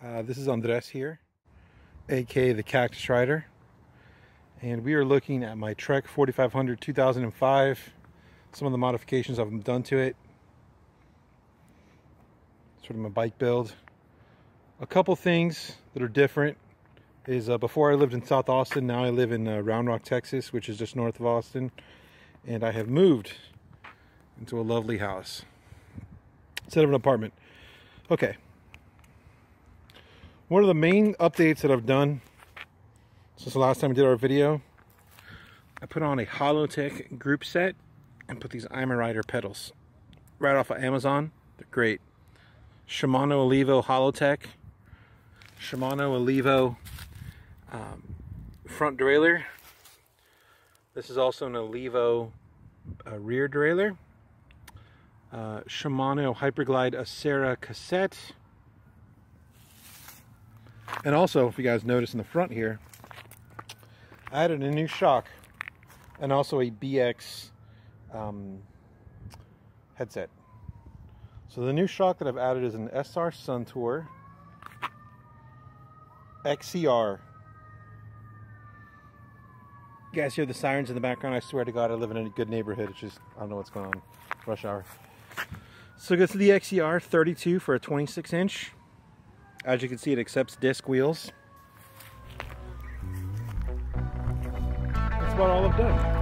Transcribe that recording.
This is Andres here, aka the Cactus Rider, and we are looking at my Trek 4500 2005, some of the modifications I've done to it, sort of my bike build. A couple things that are different is before I lived in South Austin, now I live in Round Rock, Texas, which is just north of Austin, and I have moved into a lovely house instead of an apartment. Okay. One of the main updates that I've done since the last time we did our video, I put on a Holotech group set and put these I'm a Rider pedals right off of Amazon. They're great. Shimano Allevo Holotech, Shimano Allevo front derailleur. This is also an Allevo rear derailleur. Shimano Hyperglide Acera cassette. And also, if you guys notice in the front here, I added a new shock and also a BX headset. So the new shock that I've added is an SR Suntour XCR. You guys hear the sirens in the background? I swear to God, I live in a good neighborhood. It's just, I don't know what's going on. Rush hour. So this is the XCR 32 for a 26-inch. As you can see, it accepts disc wheels. That's about all I've done.